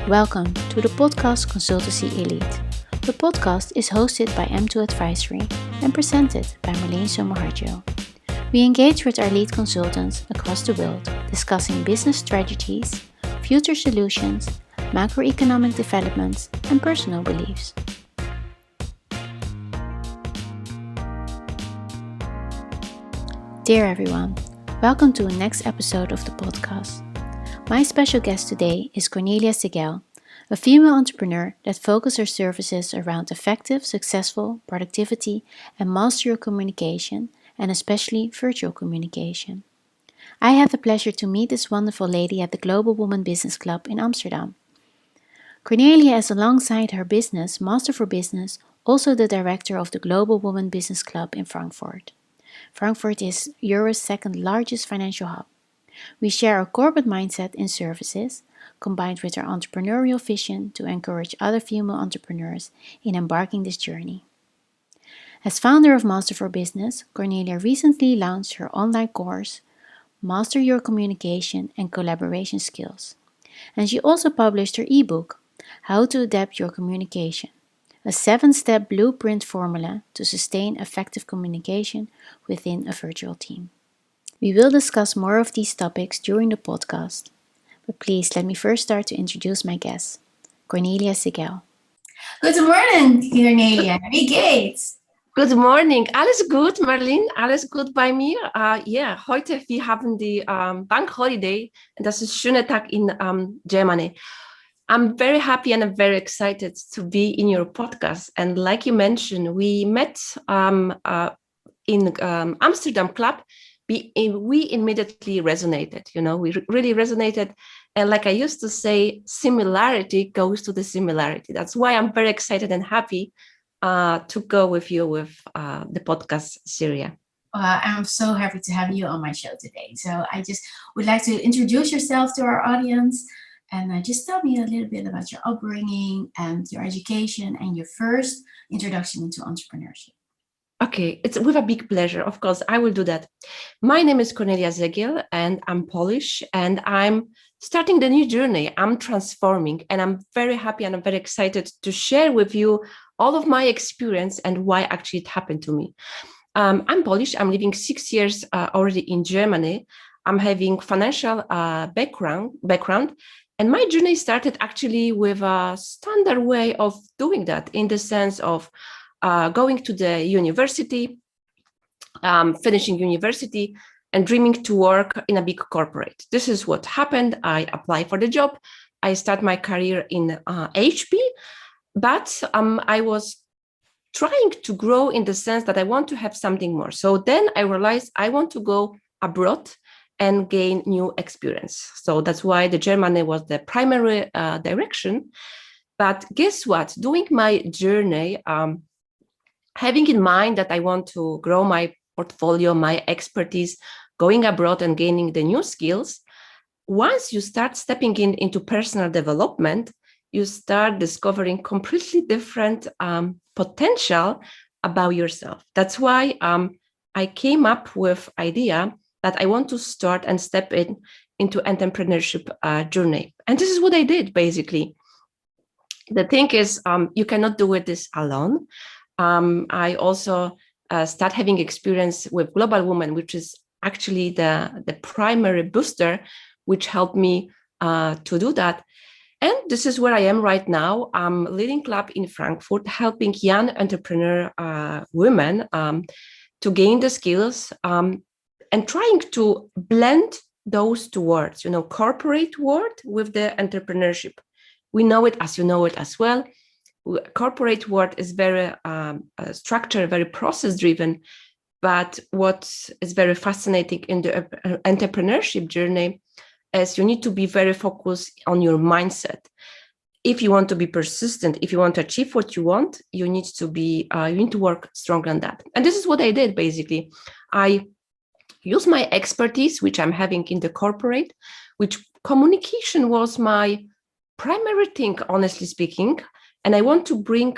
Welcome to the podcast Consultancy Elite. The podcast is hosted by M2 Advisory and presented by Marleen Somohardjo. We engage with our lead consultants across the world, discussing business strategies, future solutions, macroeconomic developments, and personal beliefs. Dear everyone, welcome to the next episode of the podcast. My special guest today is Kornelia Zegiel, a female entrepreneur that focuses her services around effective, successful productivity and mastery communication, and especially virtual communication. I had the pleasure to meet this wonderful lady at the Global Women Business Club in Amsterdam. Kornelia is, alongside her business, Master4Business, also the director of the Global Women Business Club in Frankfurt. Frankfurt is Europe's second largest financial hub. We share our corporate mindset in services, combined with our entrepreneurial vision to encourage other female entrepreneurs in embarking this journey. As founder of Master4Business, Kornelia recently launched her online course, Master Your Communication and Collaboration Skills. And she also published her ebook, How to Adapt Your Communication, a 7-step blueprint formula to sustain effective communication within a virtual team. We will discuss more of these topics during the podcast, but please let me first start to introduce my guest, Kornelia Zegiel. Good morning, Kornelia. Wie geht's? Good morning. Alles gut, Marleen? Alles gut bei mir? Heute wir haben die Bank Holiday und das ist ein schöner Tag in Germany. I'm very happy and I'm very excited to be in your podcast. And like you mentioned, we met in Amsterdam Club. We immediately resonated, we really resonated. And like I used to say, similarity goes to the similarity. That's why I'm very excited and happy to go with you with the podcast series. I'm so happy to have you on my show today. So I just would like to introduce yourself to our audience and just tell me a little bit about your upbringing and your education and your first introduction into entrepreneurship. Okay, it's with a big pleasure. Of course, I will do that. My name is Kornelia Zegiel and I'm Polish and I'm starting the new journey. I'm transforming and I'm very happy and I'm very excited to share with you all of my experience and why actually it happened to me. I'm Polish. I'm living 6 years already in Germany. I'm having financial background and my journey started actually with a standard way of doing that, in the sense of going to the university, finishing university, and dreaming to work in a big corporate. This is what happened. I applied for the job. I started my career in HP, but I was trying to grow in the sense that I want to have something more. So then I realized I want to go abroad and gain new experience. So that's why the Germany was the primary direction. But guess what? During my journey, having in mind that I want to grow my portfolio, my expertise, going abroad and gaining the new skills, once you start stepping into personal development, you start discovering completely different potential about yourself. That's why I came up with idea that I want to start and step into entrepreneurship journey. And this is what I did, basically. The thing is, you cannot do this alone. I also start having experience with Global Women, which is actually the primary booster, which helped me to do that. And this is where I am right now. I'm leading club in Frankfurt, helping young entrepreneur women to gain the skills and trying to blend those two words, corporate world with the entrepreneurship. We know it, as you know it as well. Corporate world is very structured, very process driven. But what is very fascinating in the entrepreneurship journey is you need to be very focused on your mindset. If you want to be persistent, if you want to achieve what you want, you need to work strong on that. And this is what I did, basically. I use my expertise, which I'm having in the corporate, which communication was my primary thing, honestly speaking. And I want to bring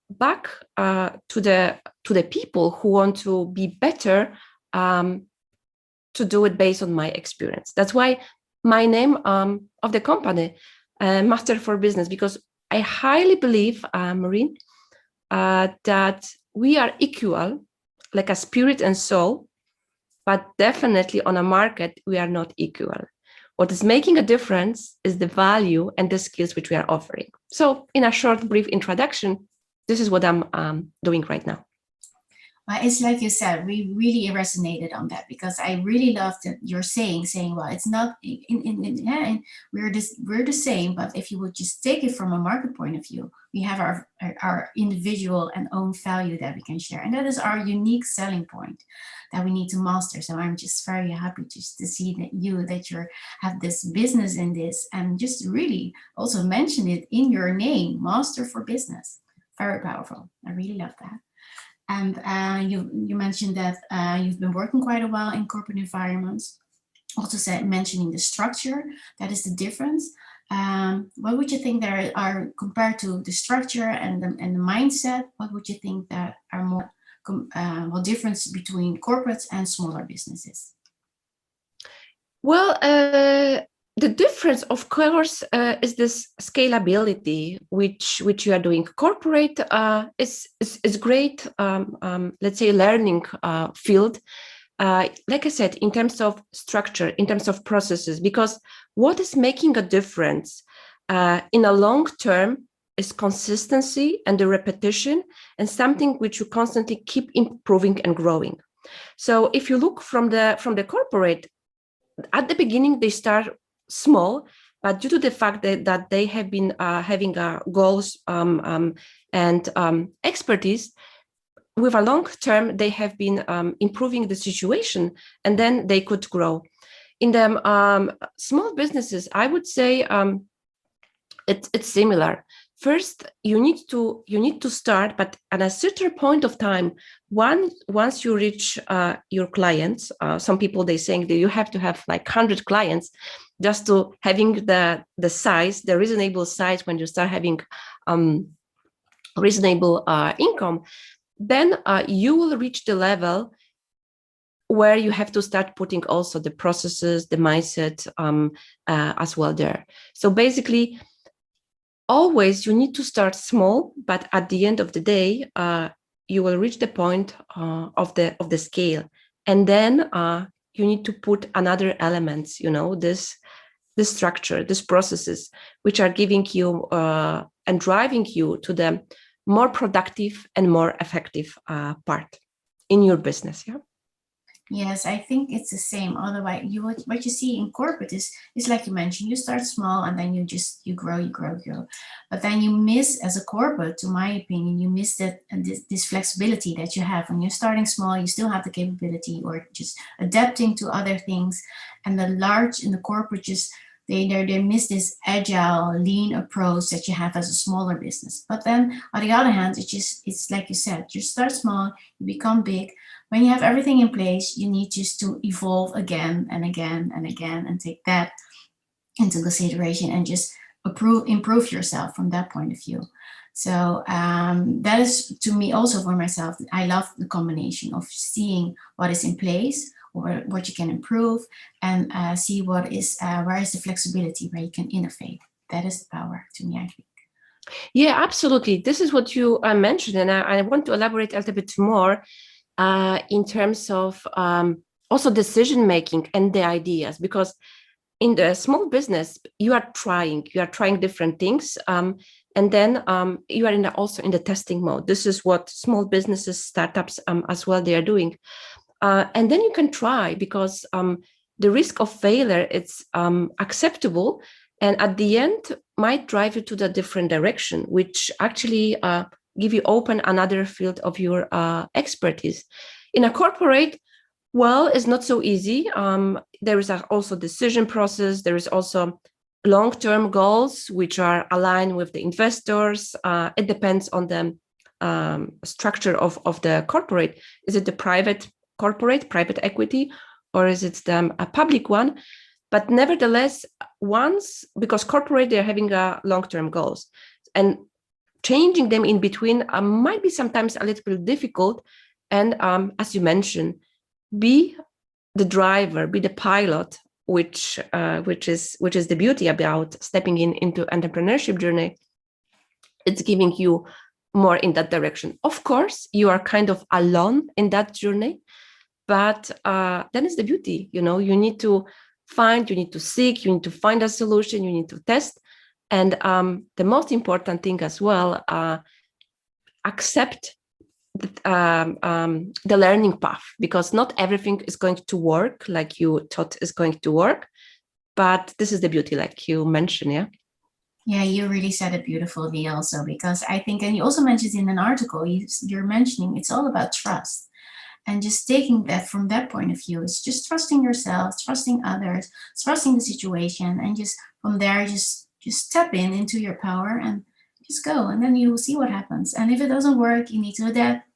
back to the people who want to be better to do it based on my experience. That's why my name of the company Master4Business, because I highly believe, Marleen, that we are equal, like a spirit and soul, but definitely on a market, we are not equal. What is making a difference is the value and the skills which we are offering. So in a short, brief introduction, this is what I'm doing right now. It's like you said, we really resonated on that, because I really love that you're saying, well, it's not we're the same, but if you would just take it from a market point of view, we have our individual and own value that we can share, and that is our unique selling point that we need to master. So I'm just very happy just to see that you have this business in this, and just really also mention it in your name, Master4Business. Very powerful. I really love that. And you mentioned that you've been working quite a while in corporate environments. Also mentioning the structure, that is the difference. What would you think there are, compared to the structure and the mindset, what would you think that are more difference between corporates and smaller businesses? Well, the difference, of course, is this scalability, which you are doing. Corporate is great, let's say, learning field. Like I said, in terms of structure, in terms of processes, because what is making a difference in a long term is consistency and the repetition, and something which you constantly keep improving and growing. So if you look from the corporate, at the beginning, they start small, but due to the fact that they have been having goals and expertise, with a long term, they have been improving the situation, and then they could grow. In the small businesses, I would say it's similar. First, you need to start, but at a certain point of time, once you reach your clients, some people, they saying that you have to have like 100 clients just to having the size, the reasonable size. When you start having reasonable income, then you will reach the level where you have to start putting also the processes, the mindset as well there. So basically, always you need to start small, but at the end of the day, you will reach the point of the scale, and then you need to put another elements, this structure, these processes, which are giving you and driving you to the more productive and more effective part in your business. Yeah. Yes, I think it's the same. Otherwise, what you see in corporate is like you mentioned, you start small and then you grow. But then you miss, as a corporate, to my opinion, you miss that this flexibility that you have. When you're starting small, you still have the capability or just adapting to other things. And the corporate just they miss this agile, lean approach that you have as a smaller business. But then on the other hand, it's like you said, you start small, you become big. When you have everything in place, you need just to evolve again and again and again, and take that into consideration and just improve yourself from that point of view. So that is, to me, also for myself, I love the combination of seeing what is in place or what you can improve, and see where is the flexibility where you can innovate. That is the power, to me, I think. Yeah, absolutely. This is what you mentioned, and I want to elaborate a little bit more in terms of also decision making and the ideas, because in the small business, you are trying different things, and then you are also in the testing mode. This is what small businesses, startups as well, they are doing. And then you can try, because the risk of failure, it's acceptable, and at the end might drive you to the different direction, which actually give you open another field of your expertise. In a corporate, well, it's not so easy. There is also decision process. There is also long-term goals, which are aligned with the investors. It depends on the structure of the corporate. Is it the private corporate, private equity, or is it a public one? But nevertheless, because corporate, they're having long-term goals, and changing them in between might be sometimes a little bit difficult. And as you mentioned, be the driver, be the pilot which is the beauty about stepping into entrepreneurship journey. It's giving you more in that direction. Of course, you are kind of alone in that journey, but then it's the beauty. You need to you need to seek, you need to find a solution, you need to test. And the most important thing as well, accept the learning path, because not everything is going to work like you thought is going to work. But this is the beauty, like you mentioned, yeah? Yeah, you really said it beautifully also, because I think, and you also mentioned in an article, you're mentioning it's all about trust. And just taking that from that point of view, it's just trusting yourself, trusting others, trusting the situation, and just from there, just step into your power and just go, and then you will see what happens. And if it doesn't work, you need to adapt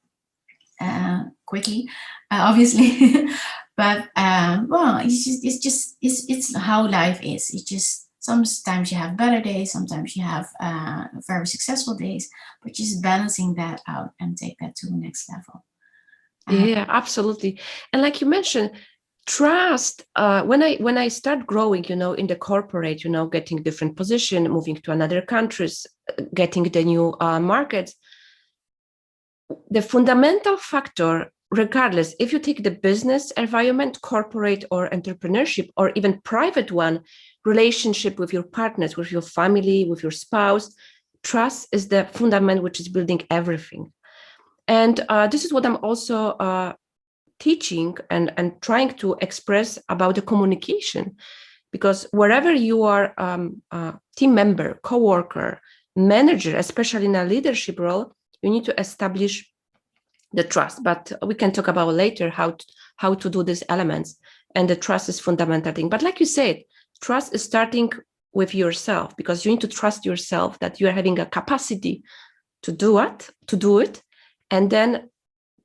quickly, obviously. But well, it's how life is. It's just sometimes you have better days, sometimes you have very successful days, but just balancing that out and take that to the next level. Yeah, absolutely. And like you mentioned, trust, when I start growing, in the corporate, getting different position, moving to another countries, getting the new markets, the fundamental factor, regardless, if you take the business environment, corporate or entrepreneurship, or even private one, relationship with your partners, with your family, with your spouse, trust is the fundament which is building everything. And this is what I'm also teaching and trying to express about the communication, because wherever you are a team member, co-worker, manager, especially in a leadership role, you need to establish the trust. But we can talk about later how to do these elements. And the trust is fundamental thing. But like you said, trust is starting with yourself, because you need to trust yourself that you are having a capacity to do it. And then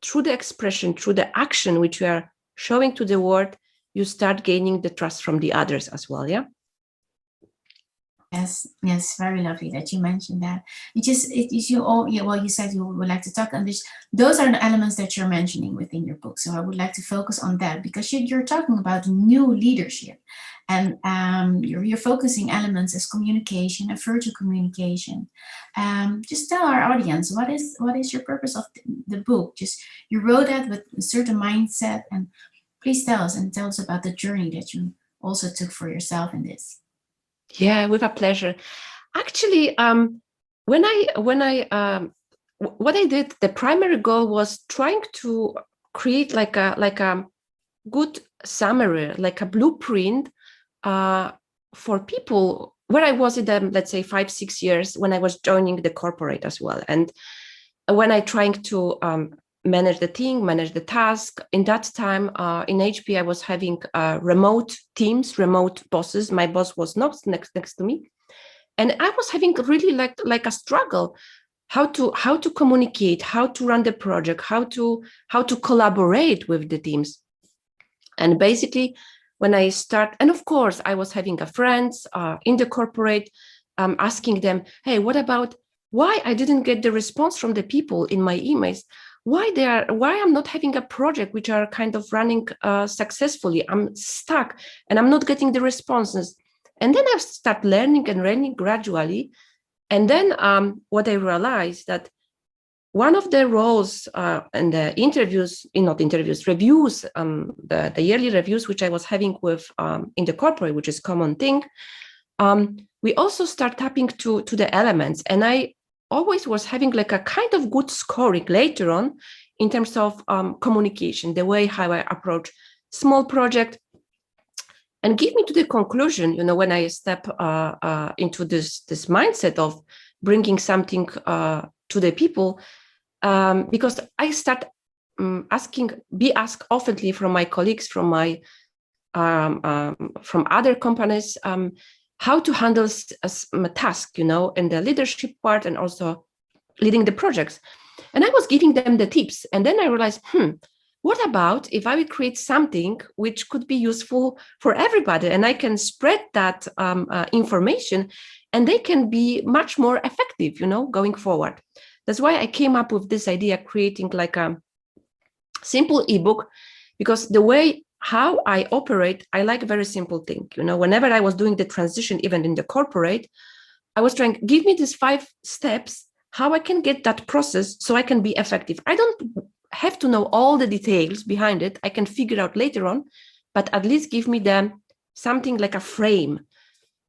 through the expression, through the action which you are showing to the world, you start gaining the trust from the others as well, yeah? Yes, very lovely that you mentioned that. Well, you said you would like to talk on this. Those are the elements that you're mentioning within your book. So I would like to focus on that, because you're talking about new leadership, and you're focusing elements as communication and virtual communication. Just tell our audience, what is your purpose of the book? Just, you wrote that with a certain mindset, and please tell us about the journey that you also took for yourself in this. Yeah, with a pleasure. Actually, what I did, the primary goal was trying to create like a good summary, like a blueprint for people where I was in them, let's say 5-6 years when I was joining the corporate as well. And when I trying to manage the team, manage the task. In that time, in HP, I was having remote teams, remote bosses. My boss was not next to me. And I was having really like a struggle, how to communicate, how to run the project, how to collaborate with the teams. And basically, when I start, and of course, I was having friends in the corporate, asking them, hey, what about why I didn't get the response from the people in my emails? Why I'm not having a project which are kind of running successfully? I'm stuck and I'm not getting the responses. And then I start learning gradually. And then what I realized that one of the roles and the reviews, the yearly reviews, which I was having with in the corporate, which is common thing, we also start tapping to the elements. And I always was having like a kind of good scoring later on in terms of communication, the way how I approach small project, and give me to the conclusion, when I step into this mindset of bringing something to the people, because I start be asked oftenly from my colleagues, from my from other companies, how to handle a task, in the leadership part and also leading the projects. And I was giving them the tips. And then I realized, what about if I would create something which could be useful for everybody, and I can spread that information, and they can be much more effective, going forward. That's why I came up with this idea, creating like a simple ebook, because the way how I operate, I like a very simple thing. Whenever I was doing the transition, even in the corporate, I was trying, give me these 5 steps, how I can get that process so I can be effective. I don't have to know all the details behind it. I can figure out later on, but at least give me something like a frame.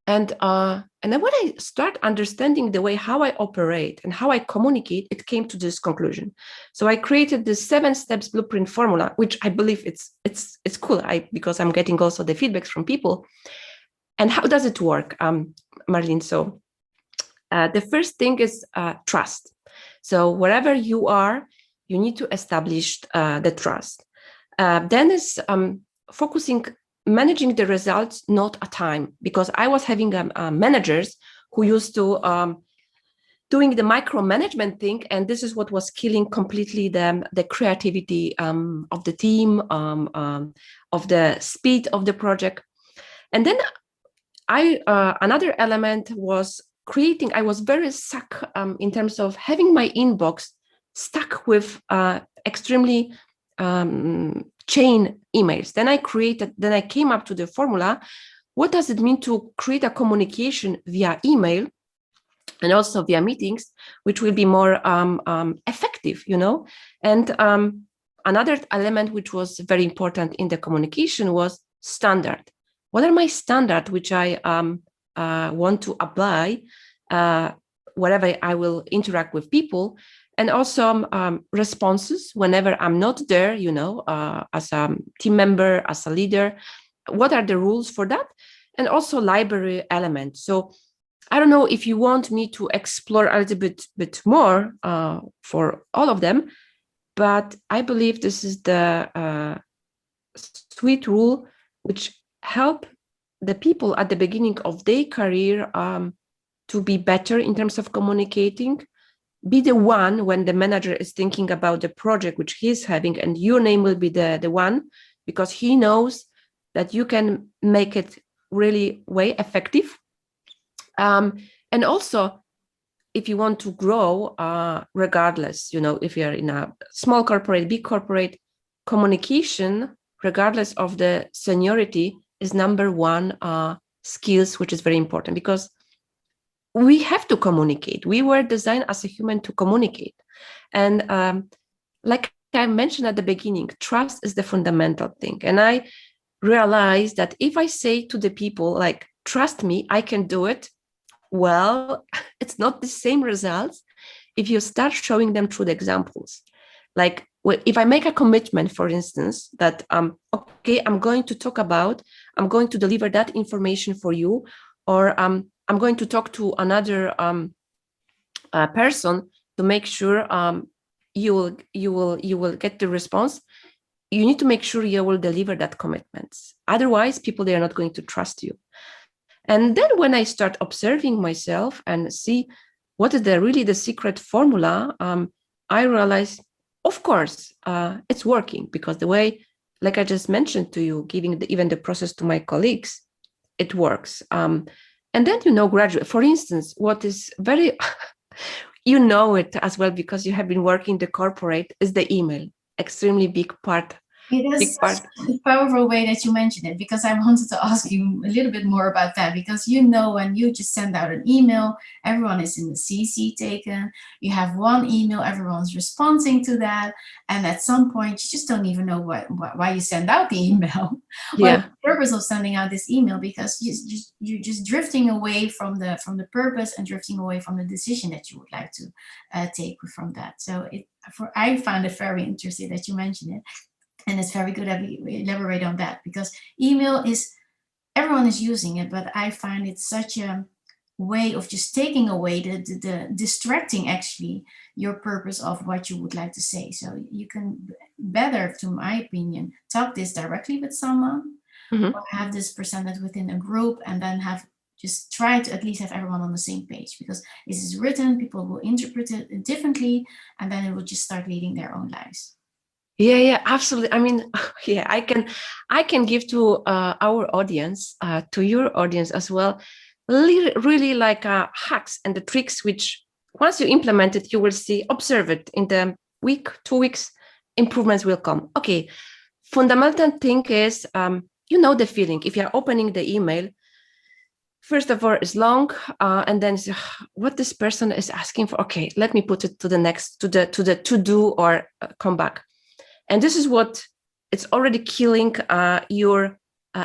And then when I start understanding the way how I operate and how I communicate, it came to this conclusion. So I created the 7 steps blueprint formula, which I believe it's cool. Because I'm getting also the feedbacks from people. And how does it work, Marleen? So the first thing is trust. So wherever you are, you need to establish the trust. Then is managing the results, not a time, because I was having managers who used to doing the micromanagement thing, and this is what was killing completely the creativity of the team, of the speed of the project. And then another element was creating. I was very stuck in terms of having my inbox stuck with extremely chain emails. Then I came up to the formula. What does it mean to create a communication via email and also via meetings, which will be more effective, And another element which was very important in the communication was standard. What are my standards which I want to apply wherever I will interact with people? And also responses whenever I'm not there, as a team member, as a leader. What are the rules for that? And also library elements. So I don't know if you want me to explore a little bit more for all of them, but I believe this is the sweet rule which help the people at the beginning of their career to be better in terms of communicating. Be the one when the manager is thinking about the project which he's having, and your name will be the one, because he knows that you can make it really way effective. And also, if you want to grow, regardless, if you're in a small corporate, big corporate, communication, regardless of the seniority, is number one skills, which is very important, because we have to communicate. We were designed as a human to communicate. And like I mentioned at the beginning, trust is the fundamental thing. And I realized that if I say to the people, like, trust me, I can do it, well, it's not the same results if you start showing them through the examples. Like, if I make a commitment, for instance, that, okay, I'm going to deliver that information for you, or I'm going to talk to another person to make sure you will get the response. You need to make sure you will deliver that commitment. Otherwise, people, they are not going to trust you. And then when I start observing myself and see what is really the secret formula, I realize, of course, it's working, because the way, like I just mentioned to you, giving even the process to my colleagues, it works. And then, gradually, for instance, what is very, it as well, because you have been working the corporate, is the email. Extremely big part. It is such a powerful way that you mentioned it, because I wanted to ask you a little bit more about that, because when you just send out an email, everyone is in the CC taken, you have one email, everyone's responding to that, and at some point you just don't even know why you send out the email. Yeah. What's the purpose of sending out this email? Because you're just drifting away from the purpose, and drifting away from the decision that you would like to take from that. So I found it very interesting that you mentioned it. And it's very good that we elaborate on that, because email everyone is using it, but I find it such a way of just taking away the distracting actually your purpose of what you would like to say. So you can better, to my opinion, talk this directly with someone, or have this presented within a group, and then just try to at least have everyone on the same page, because this is written, people will interpret it differently, and then it will just start leading their own lives. Yeah, absolutely. I mean, yeah, I can give to our audience, to your audience as well, really like hacks and the tricks, which once you implement it, you will see, observe it in the week, 2 weeks, improvements will come. Okay, fundamental thing is, you know the feeling. If you're opening the email, first of all, it's long, and then what this person is asking for. Okay, let me put it to the next, to the to do or come back. And this is what it's already killing your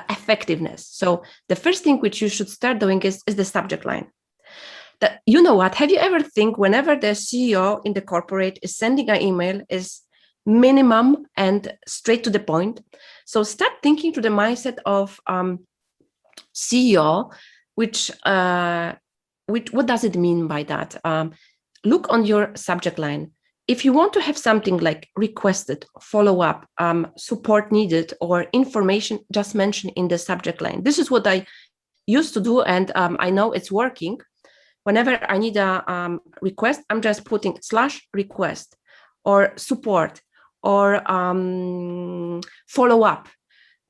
effectiveness. So the first thing which you should start doing is the subject line. That, you know what? Have you ever think whenever the CEO in the corporate is sending an email is minimum and straight to the point? So start thinking to the mindset of CEO, which what does it mean by that? Look on your subject line. If you want to have something like requested, follow up, support needed, or information, just mention in the subject line. This is what I used to do, and I know it's working. Whenever I need a request, I'm just putting /request or support or follow up.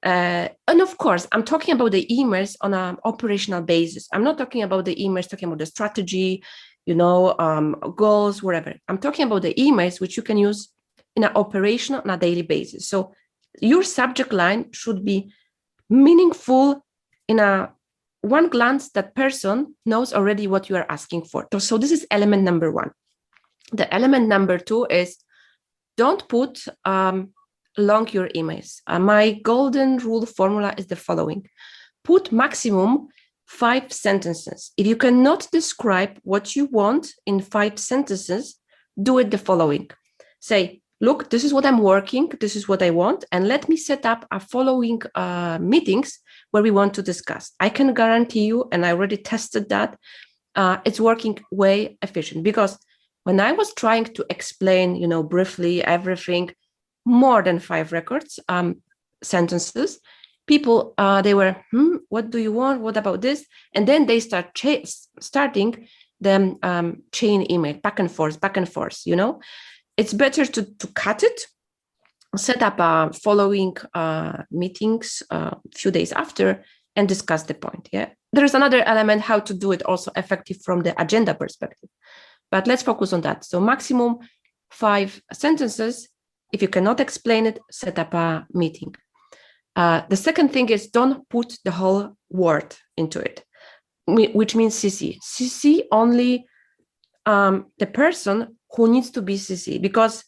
And of course, I'm talking about the emails on an operational basis. I'm not talking about the emails talking about the strategy, goals, whatever. I'm talking about the emails which you can use in an operational on a daily basis. So your subject line should be meaningful in a one glance. That person knows already what you are asking for. So this is element number one. The element number two is don't put long your emails. My golden rule formula is the following. Put maximum 5 sentences. If you cannot describe what you want in 5 sentences, do it the following. Say, look, this is what I'm working, this is what I want, and let me set up a following meetings where we want to discuss. I can guarantee you, and I already tested that, it's working way efficient, because when I was trying to explain, briefly everything, more than 5 records, sentences, people, they were, what do you want? What about this? And then they start starting the chain email, back and forth. It's better to cut it, set up following meetings a few days after, and discuss the point. Yeah, there's another element how to do it also effective from the agenda perspective, but let's focus on that. So maximum 5 sentences. If you cannot explain it, set up a meeting. The second thing is don't put the whole word into it, which means CC. CC only the person who needs to be CC, because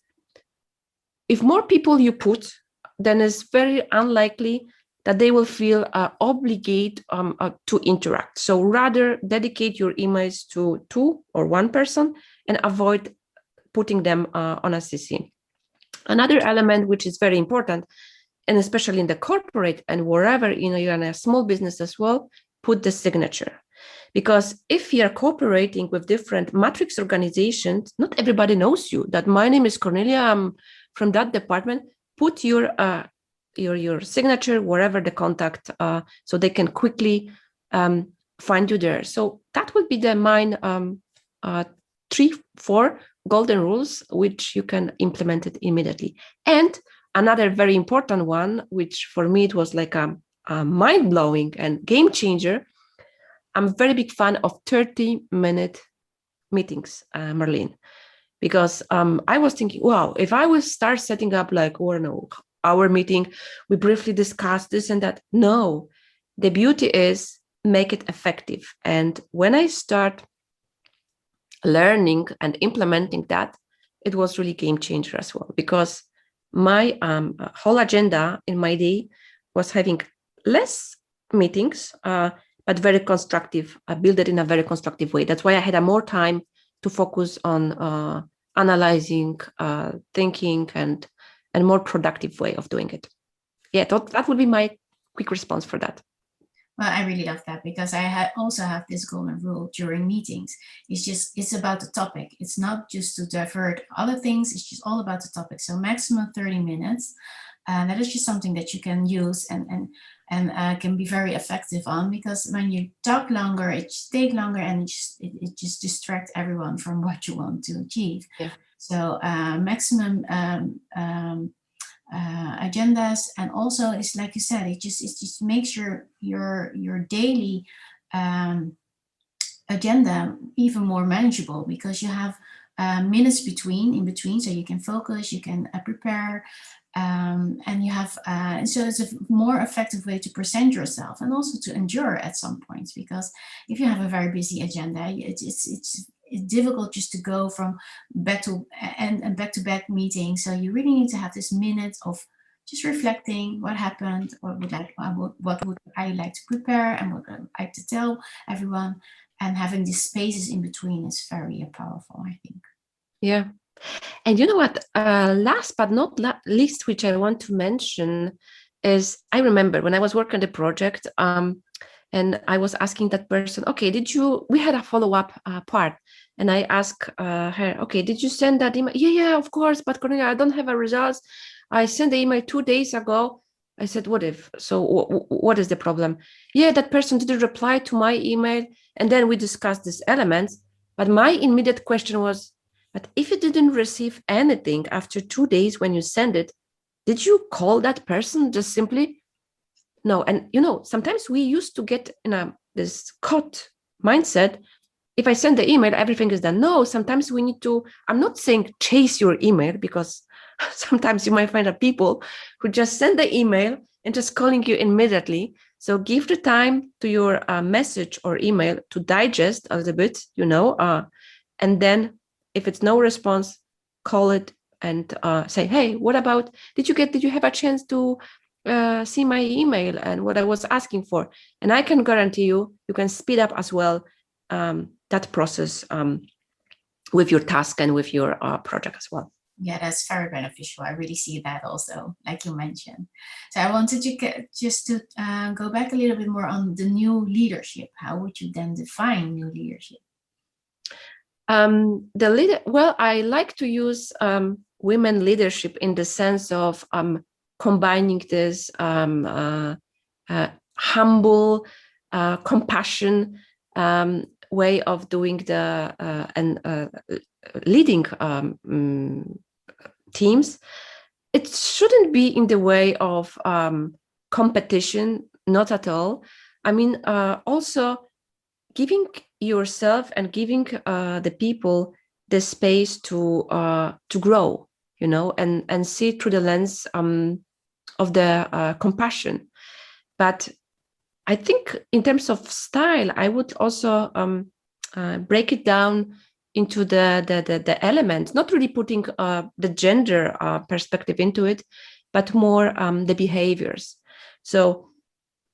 if more people you put, then it's very unlikely that they will feel obligated to interact. So rather dedicate your emails to 2 or 1 person and avoid putting them on a CC. Another element which is very important, and especially in the corporate and wherever you're in a small business as well, put the signature. Because if you're cooperating with different matrix organizations, not everybody knows you. That my name is Kornelia, I'm from that department. Put your signature wherever the contact, so they can quickly find you there. So that would be the main 3-4 golden rules, which you can implement it immediately. And another very important one, which for me it was like a mind-blowing and game changer. I'm a very big fan of 30-minute meetings, Marleen, because I was thinking, wow, if I would start setting up like, our meeting, we briefly discuss this and that. No, the beauty is make it effective. And when I start learning and implementing that, it was really game changer as well, because my whole agenda in my day was having less meetings, but very constructive. I built it in a very constructive way. That's why I had more time to focus on analyzing, thinking, and more productive way of doing it. Yeah, that would be my quick response for that. Well, I really love that, because I also have this golden rule during meetings. It's about the topic. It's not just to divert other things. It's just all about the topic. So maximum 30 minutes. That is just something that you can use and can be very effective on, because when you talk longer, it just takes longer, and it just distracts everyone from what you want to achieve. Yeah. So maximum agendas, and also it's like you said, it just makes your daily agenda even more manageable, because you have minutes in between, so you can focus, you can prepare, And you have, so it's a more effective way to present yourself and also to endure at some points, because if you have a very busy agenda, it's difficult just to go from back to back meetings. So you really need to have this minute of just reflecting what happened, what would I like to prepare, and what would I like to tell everyone, and having these spaces in between is very powerful, I think. Yeah. And you know what, last but not least, which I want to mention is, I remember when I was working on the project, and I was asking that person, okay, we had a follow-up part, and I asked her, okay, did you send that email? Yeah, of course, but Cornelia, I don't have a results. I sent the email 2 days ago. I said, what if? So what is the problem? Yeah, that person didn't reply to my email. And then we discussed these elements. But my immediate question was, but if you didn't receive anything after 2 days when you send it, did you call that person just simply? No. And, sometimes we used to get in this caught mindset. If I send the email, everything is done. No, sometimes we need to, I'm not saying chase your email, because sometimes you might find people who just send the email and just calling you immediately. So give the time to your message or email to digest a little bit, and then if it's no response, call it and say, hey, what about, did you have a chance to see my email and what I was asking for? And I can guarantee you can speed up as well that process with your task and with your project as well. Yeah, that's very beneficial. I really see that also, like you mentioned. So I wanted to go back a little bit more on the new leadership. How would you then define new leadership? I like to use women leadership in the sense of combining this humble, compassion way of doing leading teams. It shouldn't be in the way of competition, not at all. I mean, also giving yourself and giving the people the space to grow, and see through the lens of the compassion. But I think in terms of style, I would also break it down into the elements, not really putting the gender perspective into it, but more the behaviors. So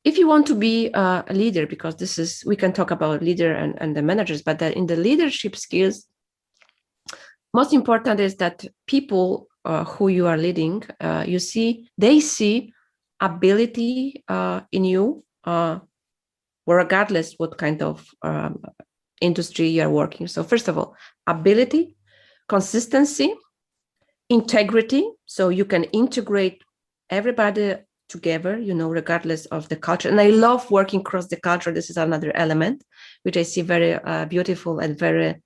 if you want to be a leader, because we can talk about leader and the managers, but in the leadership skills, most important is that people who you are leading, they see ability in you, regardless what kind of industry you are working. So first of all, ability, consistency, integrity. So you can integrate everybody together, regardless of the culture. And I love working across the culture. This is another element which I see very beautiful and very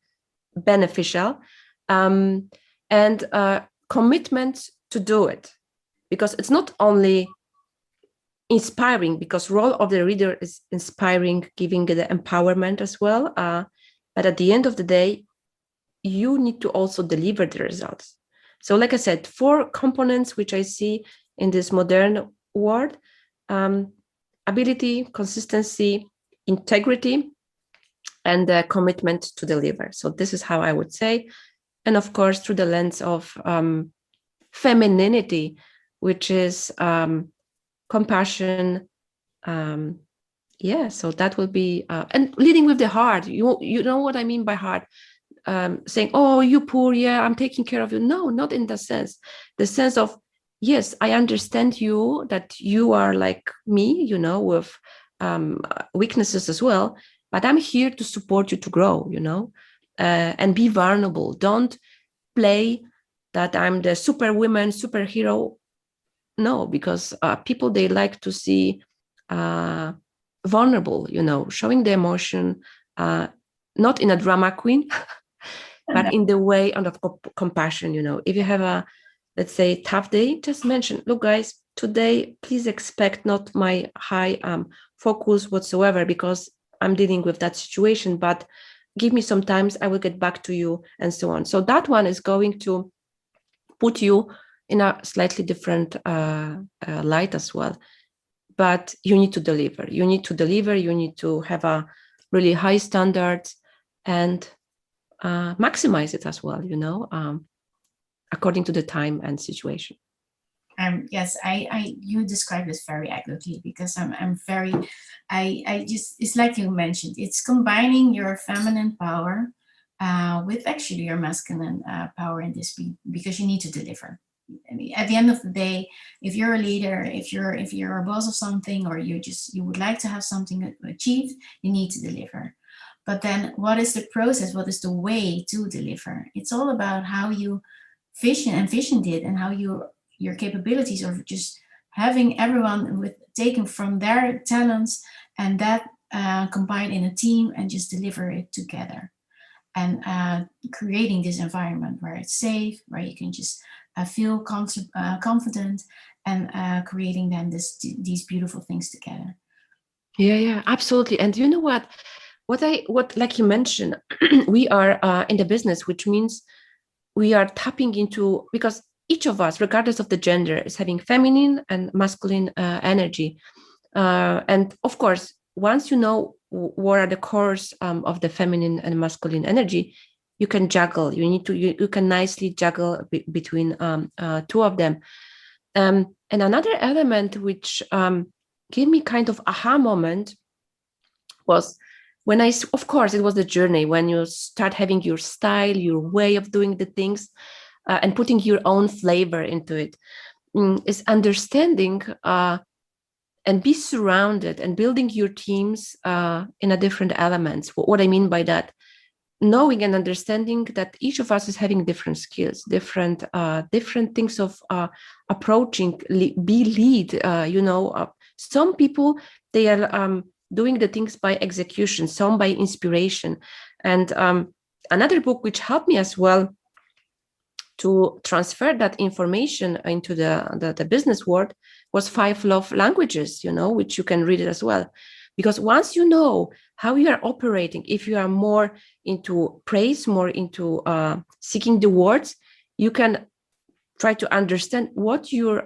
beneficial. And commitment to do it, because it's not only inspiring, because role of the leader is inspiring, giving the empowerment as well. But at the end of the day, you need to also deliver the results. So like I said, 4 components which I see in this modern world: ability, consistency, integrity, and the commitment to deliver. So this is how I would say. And of course, through the lens of femininity, which is compassion. So that will be, and leading with the heart. You know what I mean by heart? Saying, oh, you poor, yeah, I'm taking care of you. No, not in the sense. The sense of, yes, I understand you, that you are like me, with weaknesses as well, but I'm here to support you to grow, and be vulnerable. Don't play that I'm the superwoman, superhero. No, because people, they like to see vulnerable, showing the emotion, not in a drama queen, but in the way of compassion. If you have a, let's say, tough day, just mention, look, guys, today, please expect not my high focus whatsoever, because I'm dealing with that situation, but give me some time, I will get back to you, and so on. So that one is going to put you in a slightly different light as well. But you need to deliver. You need to have a really high standards and maximize it as well, according to the time and situation. Yes, you described this very accurately, because I just, it's like you mentioned, it's combining your feminine power with actually your masculine power in this, because you need to deliver. I mean, at the end of the day, if you're a leader, if you're a boss of something, or you would like to have something achieved, you need to deliver. But then what is the process? What is the way to deliver? It's all about how you envisioned it, and how your capabilities of just having everyone taken from their talents, and that combined in a team, and just deliver it together, and creating this environment where it's safe, where you can just feel confident, and creating then these beautiful things together. Yeah, absolutely. And you know what like you mentioned, we are in the business, which means we are tapping into, because each of us, regardless of the gender, is having feminine and masculine energy. And of course, once you know what are the cores of the feminine and masculine energy, you can juggle. You can nicely juggle between two of them. And another element which gave me kind of aha moment was when of course, it was the journey when you start having your style, your way of doing the things, and putting your own flavor into it, is understanding and be surrounded and building your teams in a different elements. What I mean by that, knowing and understanding that each of us is having different skills, different things of approaching, be lead. Some people, they are doing the things by execution, some by inspiration. And another book which helped me as well to transfer that information into the business world was 5 Love Languages, which you can read it as well. Because once you know how you are operating, if you are more into praise, more into seeking the words, you can try to understand what your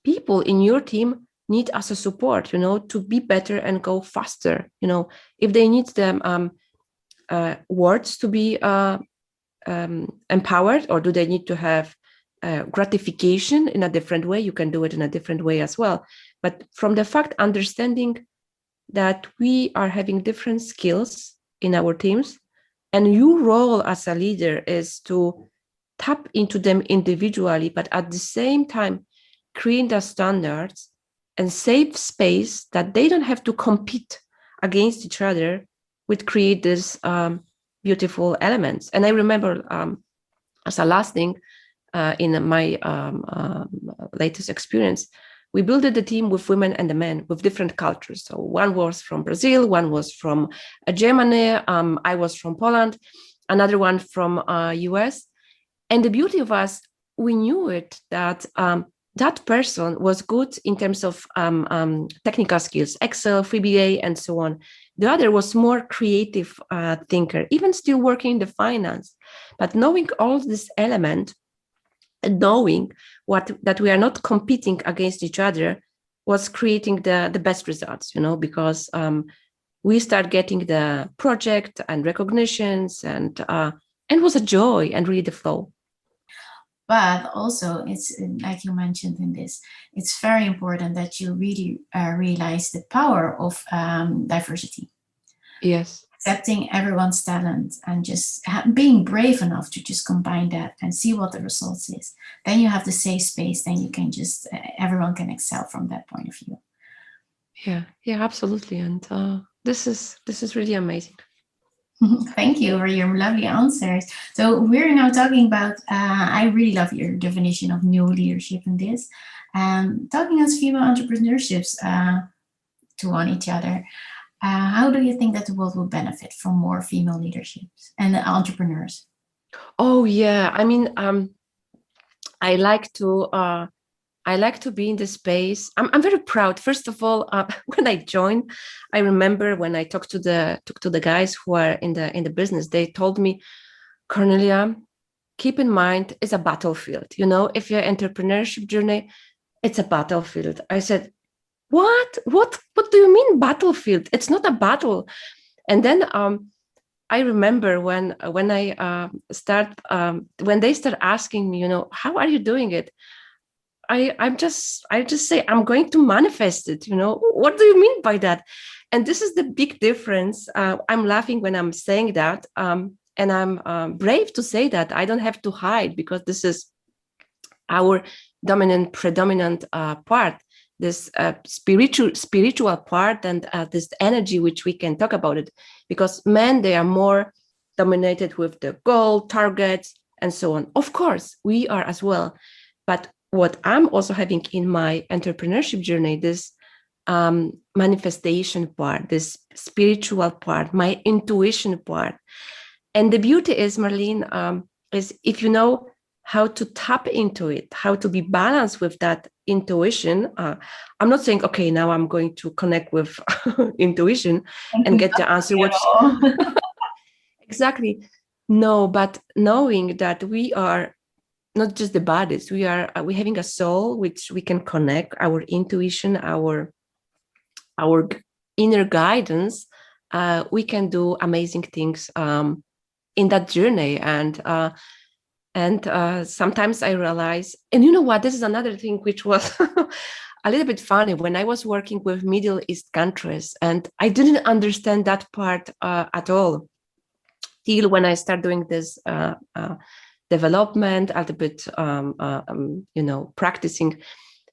people in your team need as a support, to be better and go faster. If they need them words to be empowered, or do they need to have gratification in a different way, you can do it in a different way as well. But from the fact, understanding that we are having different skills in our teams, and your role as a leader is to tap into them individually, but at the same time create the standards and safe space that they don't have to compete against each other, would create this beautiful elements. And I remember as a last thing, in my latest experience, we built the team with women and the men with different cultures. So one was from Brazil, one was from Germany, I was from Poland, another one from US. And the beauty of us, we knew it, that that person was good in terms of technical skills, Excel, VBA, and so on. The other was more creative thinker, even still working in the finance. But knowing all this element, and knowing that we are not competing against each other, was creating the best results, because we start getting the project and recognitions, and it was a joy and really the flow. But also, it's like you mentioned in this, it's very important that you really realize the power of diversity. Yes. Accepting everyone's talent, and just being brave enough to just combine that and see what the results is. Then you have the safe space, then you can just, everyone can excel from that point of view. Yeah, absolutely. And this is really amazing. Thank you for your lovely answers. So we're now talking about, I really love your definition of new leadership in this. Talking as female entrepreneurships to on each other. How do you think that the world will benefit from more female leaderships and entrepreneurs? Oh yeah, I mean, I like to be in the space. I'm very proud. First of all, when I joined, I remember when I talked to the guys who are in the business, they told me, Kornelia, keep in mind, is a battlefield. You know, if your entrepreneurship journey, it's a battlefield. I said, what do you mean battlefield? It's not a battle. And then I remember when I when they start asking me, you know, how are you doing it? I just say, I'm going to manifest it. You know, what do you mean by that? And this is the big difference. I'm laughing when I'm saying that, and I'm brave to say that. I don't have to hide, because this is our predominant part, this spiritual part, and this energy which we can talk about it. Because men, they are more dominated with the goal, targets, and so on. Of course, we are as well. But what I'm also having in my entrepreneurship journey, this manifestation part, this spiritual part, my intuition part. And the beauty is, Marleen, is if you know how to tap into it, how to be balanced with that intuition. I'm not saying, okay, now I'm going to connect with intuition and get the answer. Exactly. No, but knowing that we are not just the bodies, we're having a soul which we can connect, our intuition, our inner guidance. We can do amazing things in that journey. And sometimes I realize, and you know what, this is another thing which was a little bit funny when I was working with Middle East countries, and I didn't understand that part at all till when I start doing this development, a little bit, you know, practicing.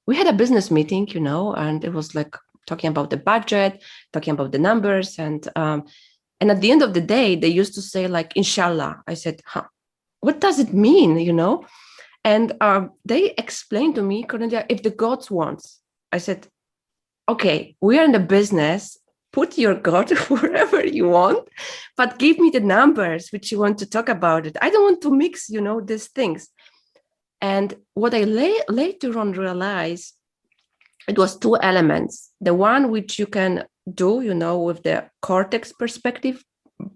We had a business meeting, you know, and it was like talking about the budget, talking about the numbers, and at the end of the day, they used to say like, Inshallah. I said, huh, what does it mean, you know? And they explained to me, Cornelia, if the gods wants. I said, okay, we are in the business. Put your God wherever you want, but give me the numbers which you want to talk about it. I don't want to mix, you know, these things. And what I later on realized, it was two elements. The one which you can do, you know, with the cortex perspective,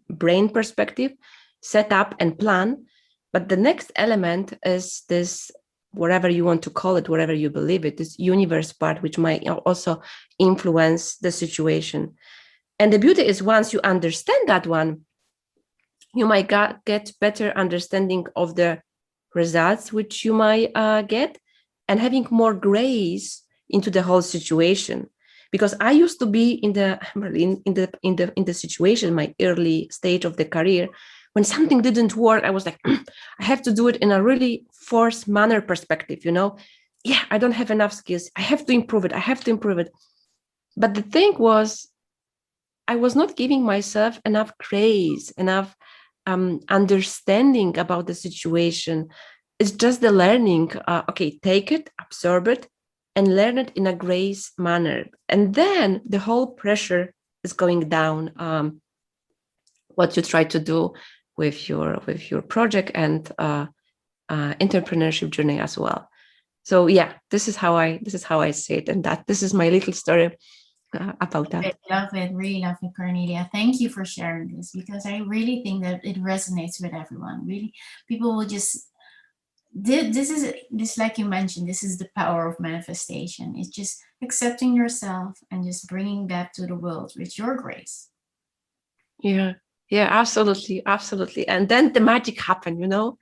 brain perspective, set up and plan. But the next element is this, whatever you want to call it, whatever you believe it, this universe part, which might also influence the situation. And the beauty is, once you understand that one, you might get better understanding of the results which you might get, and having more grace into the whole situation. Because I used to be in the situation, my early stage of the career, when something didn't work, I was like, I have to do it in a really forced manner perspective, you know? Yeah, I don't have enough skills. I have to improve it. I have to improve it. But the thing was, I was not giving myself enough grace, enough understanding about the situation. It's just the learning. Okay, take it, absorb it, and learn it in a grace manner. And then the whole pressure is going down. What you try to do with your project and entrepreneurship journey as well. So yeah, this is how I see it, and this is my little story about that. I love it, really love it, Cornelia. Thank you for sharing this, because I really think that it resonates with everyone. Really, people will just, this is like you mentioned, this is the power of manifestation. It's just accepting yourself and just bringing that to the world with your grace. Yeah, absolutely. And then the magic happened, you know.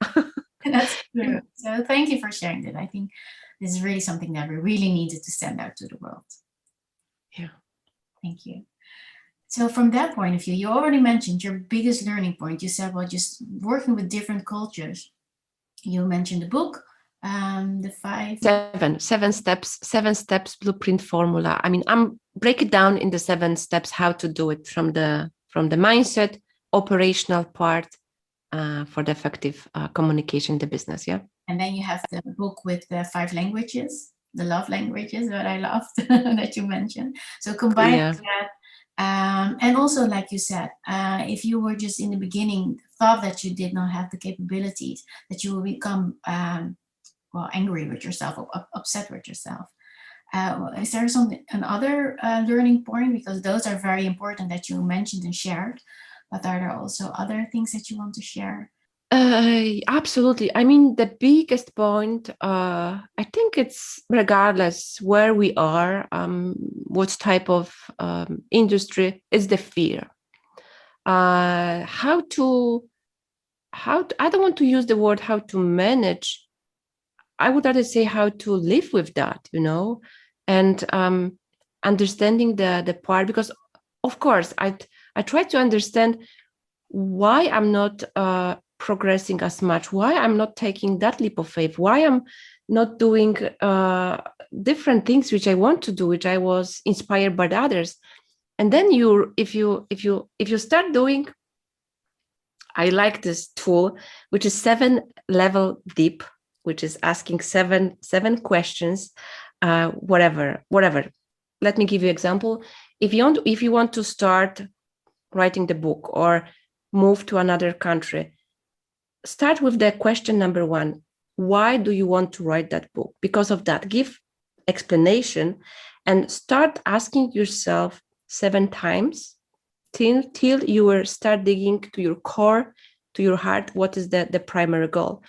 That's true. So thank you for sharing that. I think this is really something that we really needed to send out to the world. Yeah. Thank you. So from that point of view, you already mentioned your biggest learning point. You said, well, just working with different cultures. You mentioned the book, the seven steps blueprint formula. I mean, I'm break it down in the 7 steps how to do it, from the mindset, operational part, for the effective communication in the business. Yeah. And then you have the book with the 5 languages, the love languages that I loved that you mentioned. So combine that. And also, like you said, if you were just in the beginning thought that you did not have the capabilities, that you will become angry with yourself or upset with yourself. Is there another learning point? Because those are very important that you mentioned and shared, but are there also other things that you want to share? Absolutely. I mean, the biggest point, I think it's regardless where we are, what type of industry, is the fear. I don't want to use the word how to manage. I would rather say how to live with that, and understanding the part, because of course I try to understand why I'm not progressing as much, why I'm not taking that leap of faith, why I'm not doing different things which I want to do, which I was inspired by others. And then if you start doing, I like this tool, which is 7-level deep, which is asking seven questions, whatever. Let me give you an example. If you want to start writing the book or move to another country, start with the question number 1. Why do you want to write that book? Because of that, give explanation and start asking yourself 7 times till you will start digging to your core, to your heart, what is the primary goal.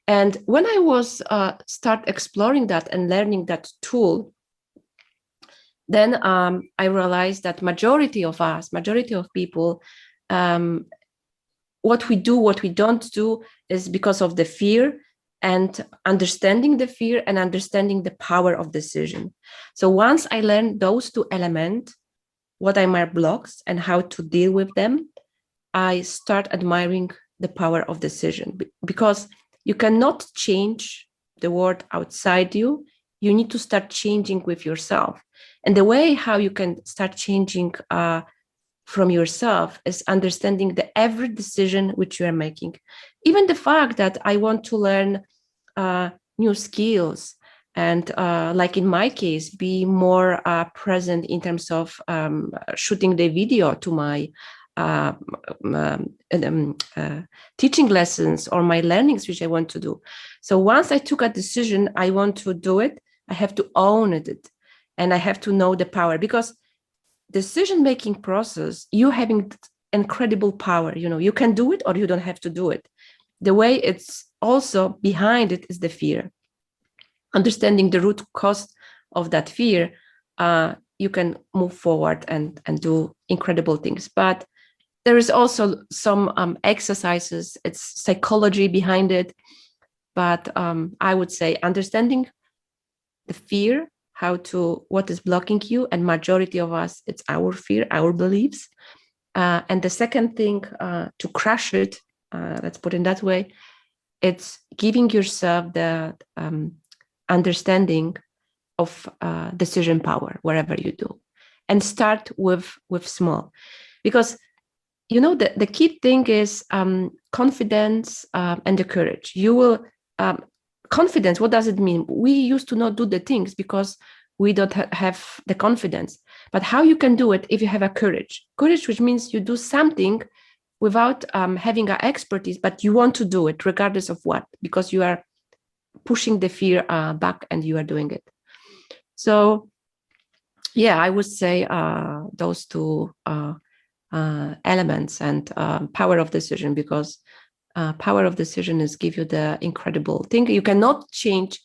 And when I was start exploring that and learning that tool, then I realized that majority of people, what we do, what we don't do is because of the fear, and understanding the fear and understanding the power of decision. So once I learned those 2 elements, what are my blocks and how to deal with them, I start admiring the power of decision, because you cannot change the world outside you. You need to start changing with yourself. And the way how you can start changing from yourself is understanding that every decision which you are making, even the fact that I want to learn new skills, and like in my case, be more present in terms of shooting the video to my teaching lessons or my learnings, which I want to do. So once I took a decision, I want to do it, I have to own it, and I have to know the power, because decision-making process, you having incredible power. You can do it or you don't have to do it. The way it's also behind it is the fear. Understanding the root cause of that fear, you can move forward and do incredible things. But there is also some exercises, it's psychology behind it. But I would say understanding the fear, what is blocking you, and majority of us, it's our fear, our beliefs. And the second thing, to crush it, let's put it that way, it's giving yourself the understanding of decision power wherever you do, and start with small, because the key thing is confidence and the courage. You will confidence. What does it mean? We used to not do the things because we don't have the confidence. But how you can do it if you have a courage, which means you do something without having an expertise, but you want to do it regardless of what, because you are pushing the fear back and you are doing it. So yeah, I would say those 2 elements, and power of decision, because power of decision is give you the incredible thing. You cannot change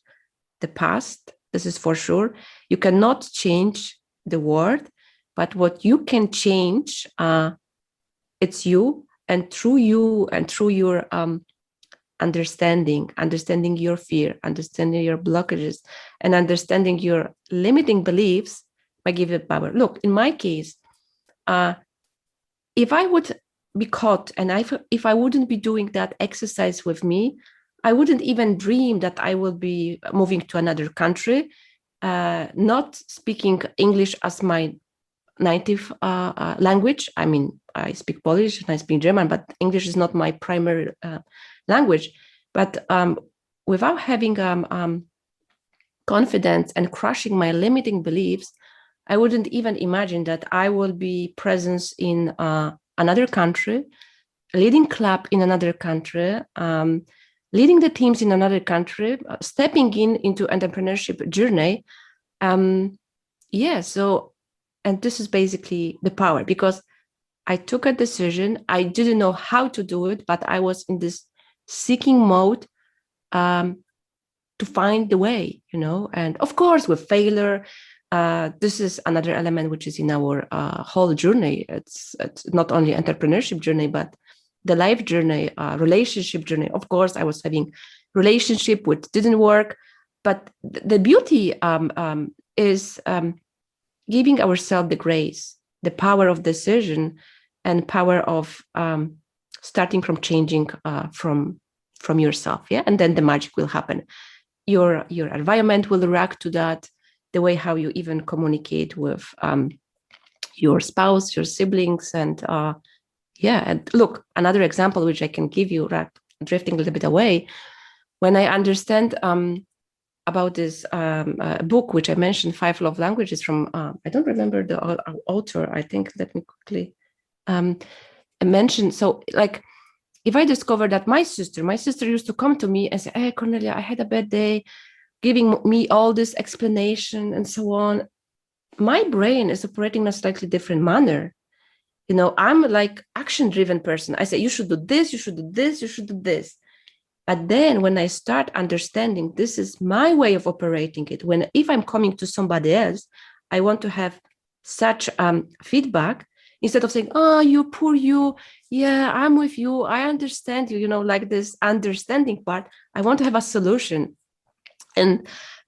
the past, this is for sure. You cannot change the world, but what you can change, it's you, and through you and through your understanding your fear, understanding your blockages, and understanding your limiting beliefs, might give you power. Look, in my case, if I would be caught and if I wouldn't be doing that exercise with me, I wouldn't even dream that I will be moving to another country, not speaking English as my native language. I mean, I speak Polish and I speak German, but English is not my primary language. But without having confidence and crushing my limiting beliefs, I wouldn't even imagine that I will be present in another country, leading club in another country, leading the teams in another country, stepping into entrepreneurship journey. So, and this is basically the power, because I took a decision. I didn't know how to do it, but I was in this seeking mode to find the way, and of course with failure. This is another element which is in our whole journey. It's not only entrepreneurship journey, but the life journey, relationship journey. Of course, I was having relationship which didn't work, but the beauty is giving ourselves the grace, the power of decision, and power of starting from changing from yourself. Yeah, and then the magic will happen. Your environment will react to that. The way how you even communicate with your spouse, your siblings, and and look, another example which I can give you, drifting a little bit away, when I understand about this book which I mentioned, 5 Love Languages, from I don't remember the author. I think, let me quickly mention. So, like, if I discover that my sister used to come to me and say, "Hey, Kornelia, I had a bad day," giving me all this explanation and so on, my brain is operating in a slightly different manner. I'm like action-driven person. I say, you should do this, you should do this, you should do this. But then when I start understanding this is my way of operating it, if I'm coming to somebody else, I want to have such feedback, instead of saying, "Oh, you poor you, yeah, I'm with you, I understand you," like this understanding part. I want to have a solution. And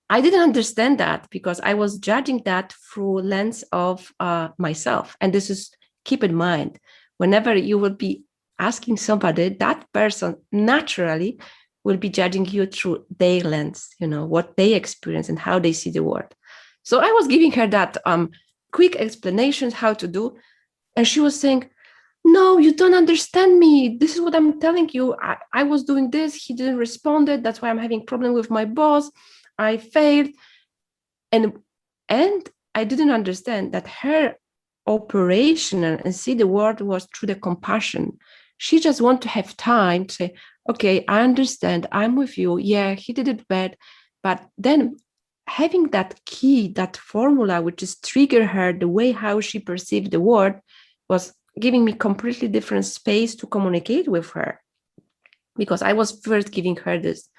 I didn't understand that because I was judging that through lens of myself. And this is, keep in mind, whenever you will be asking somebody, that person naturally will be judging you through their lens, what they experience and how they see the world. So I was giving her that quick explanations how to do. And she was saying, "No, you don't understand me. This is what I'm telling you. I was doing this. He didn't respond. That's why I'm having problem with my boss. I failed." And I didn't understand that her operation and see the world was through the compassion. She just want to have time to say, "Okay, I understand. I'm with you. Yeah, he did it bad." But then having that key, that formula, which is trigger her, the way how she perceived the world, was giving me completely different space to communicate with her. Because I was first giving her this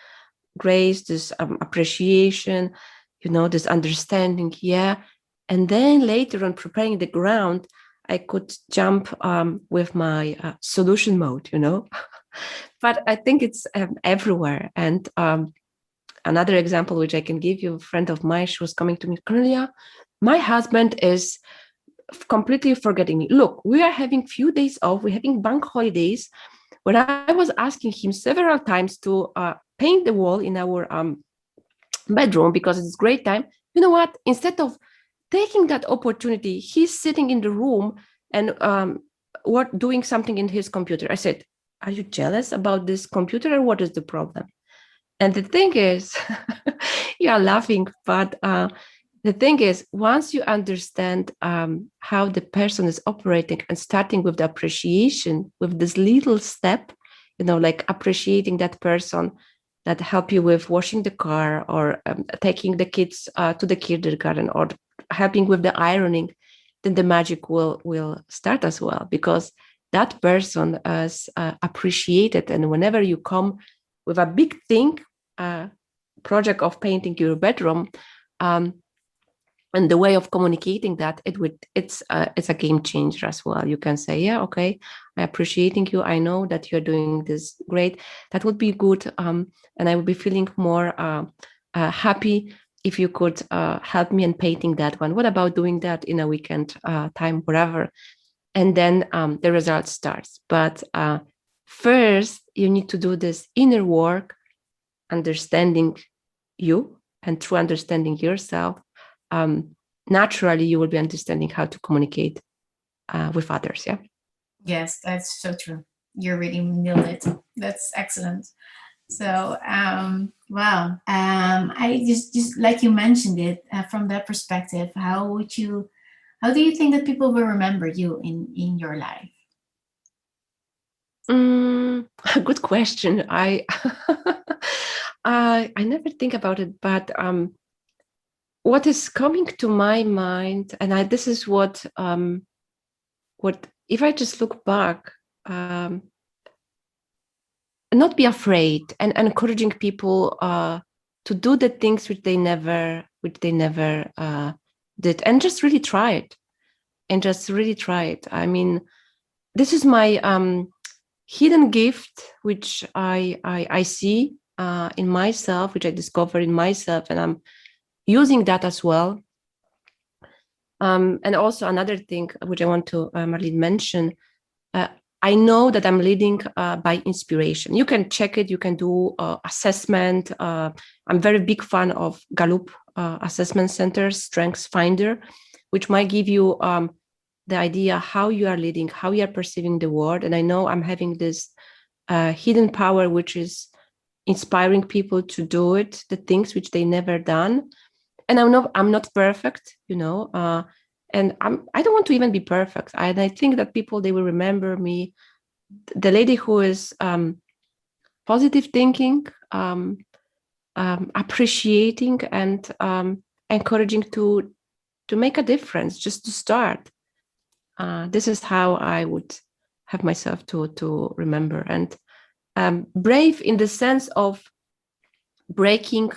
grace, this appreciation, this understanding. Yeah. And then later on, preparing the ground, I could jump with my solution mode, But I think it's everywhere. And another example which I can give you, a friend of mine, she was coming to me, "Kornelia, my husband is completely forgetting me. Look, we are having few days off. We're having bank holidays." When I was asking him several times to paint the wall in our bedroom because it's great time, you know what? Instead of taking that opportunity, he's sitting in the room and doing something in his computer. I said, "Are you jealous about this computer, or what is the problem?" And the thing is, you are laughing, but the thing is, once you understand how the person is operating and starting with the appreciation, with this little step, like appreciating that person that help you with washing the car, or taking the kids to the kindergarten, or helping with the ironing, then the magic will start as well, because that person is appreciated. And whenever you come with a big thing, project of painting your bedroom, and the way of communicating that, it's a game changer as well. You can say, "Yeah, okay, I'm appreciating you. I know that you're doing this great. That would be good, and I would be feeling more happy if you could help me in painting that one. What about doing that in a weekend time, whatever?" And then the result starts. But first, you need to do this inner work, understanding you, and through understanding yourself, naturally you will be understanding how to communicate with others. Yeah. Yes, that's so true. You really nailed it. That's excellent. So, wow. I just like you mentioned it, from that perspective, how do you think that people will remember you in your life? Good question. I I never think about it, but what is coming to my mind, and this is what if I just look back, not be afraid, and encouraging people to do the things which they never did, and just really try it. I mean, this is my hidden gift, which I see in myself, which I discover in myself, and I'm using that as well. And also another thing which I want to, Marleen, mention, I know that I'm leading by inspiration. You can check it, you can do assessment. I'm very big fan of Gallup Assessment Center, Strengths Finder, which might give you the idea how you are leading, how you are perceiving the world. And I know I'm having this hidden power, which is inspiring people to do it, the things which they never done. And I'm not perfect, and I don't want to even be perfect. And I think that people, they will remember me, the lady who is positive thinking, appreciating, and encouraging to make a difference, just to start. This is how I would have myself to remember. And brave in the sense of breaking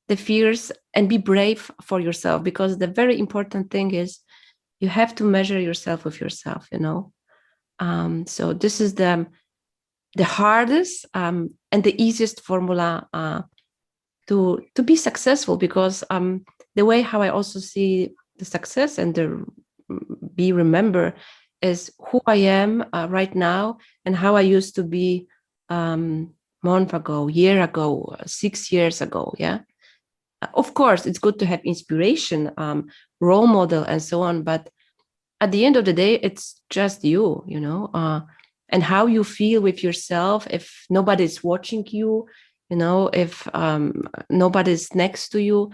the fears, and be brave for yourself, because the very important thing is you have to measure yourself with yourself, so this is the hardest and the easiest formula to be successful, because the way how I also see the success and the be remember is who I am right now, and how I used to be month ago, year ago, 6 years ago. Of course, it's good to have inspiration, role model, and so on. But at the end of the day, it's just you, and how you feel with yourself. If nobody's watching you, if nobody's next to you.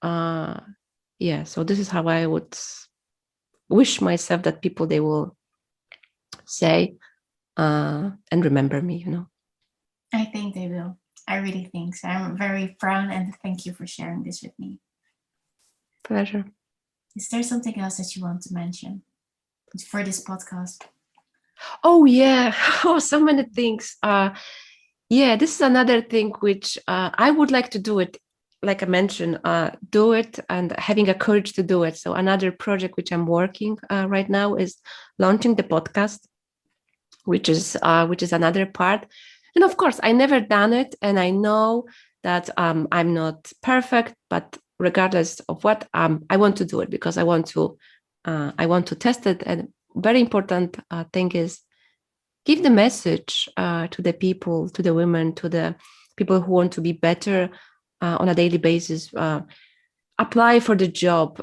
So this is how I would wish myself that people, they will say and remember me, I think they will. I really think so. I'm very proud, and thank you for sharing this with me. Pleasure. Is there something else that you want to mention for this podcast? Oh, yeah. Oh, so many things. This is another thing which I would like to do it. Like I mentioned, do it and having a courage to do it. So another project which I'm working right now is launching the podcast, which is another part. And of course, I never done it, and I know that I'm not perfect. But regardless of what, I want to do it, because I want to test it. And very important thing is give the message to the people, to the women, to the people who want to be better on a daily basis. Apply for the job,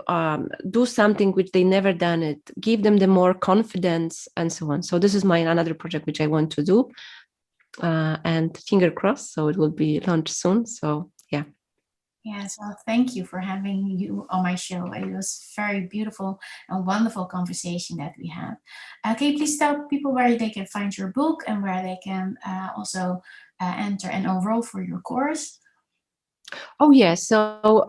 do something which they never done it, give them the more confidence, and so on. So this is another project which I want to do. And finger crossed, so it will be launched soon. So yeah. Yes, well, thank you for having you on my show. It was very beautiful and wonderful conversation that we had. Can you please tell people where they can find your book, and where they can also enter and enroll for your course? Oh yeah, so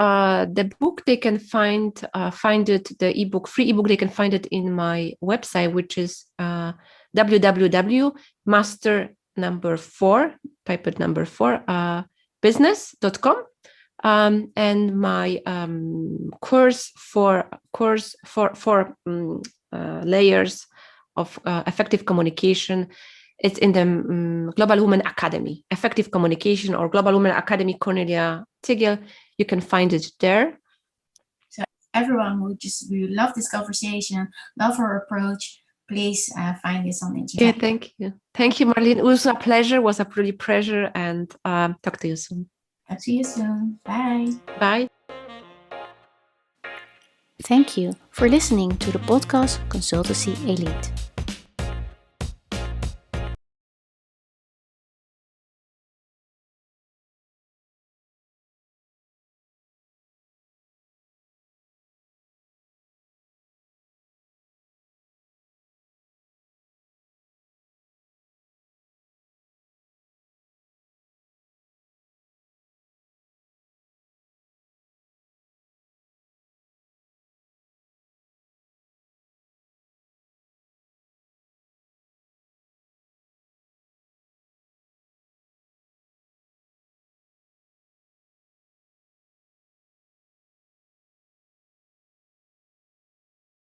the book, they can find it, the ebook, free ebook, they can find it in my website, which is www.master4, type it number 4, business.com. And my course for layers of effective communication, it's in the Global Women Academy, Effective Communication, or Global Women Academy, Kornelia Zegiel. You can find it there. So everyone who love this conversation, love her approach, please find this on the internet. Yeah, thank you. Thank you, Marleen. It was a pleasure. It was a really pleasure. And talk to you soon. Talk to you soon. Bye. Bye. Thank you for listening to the podcast Consultancy Elite.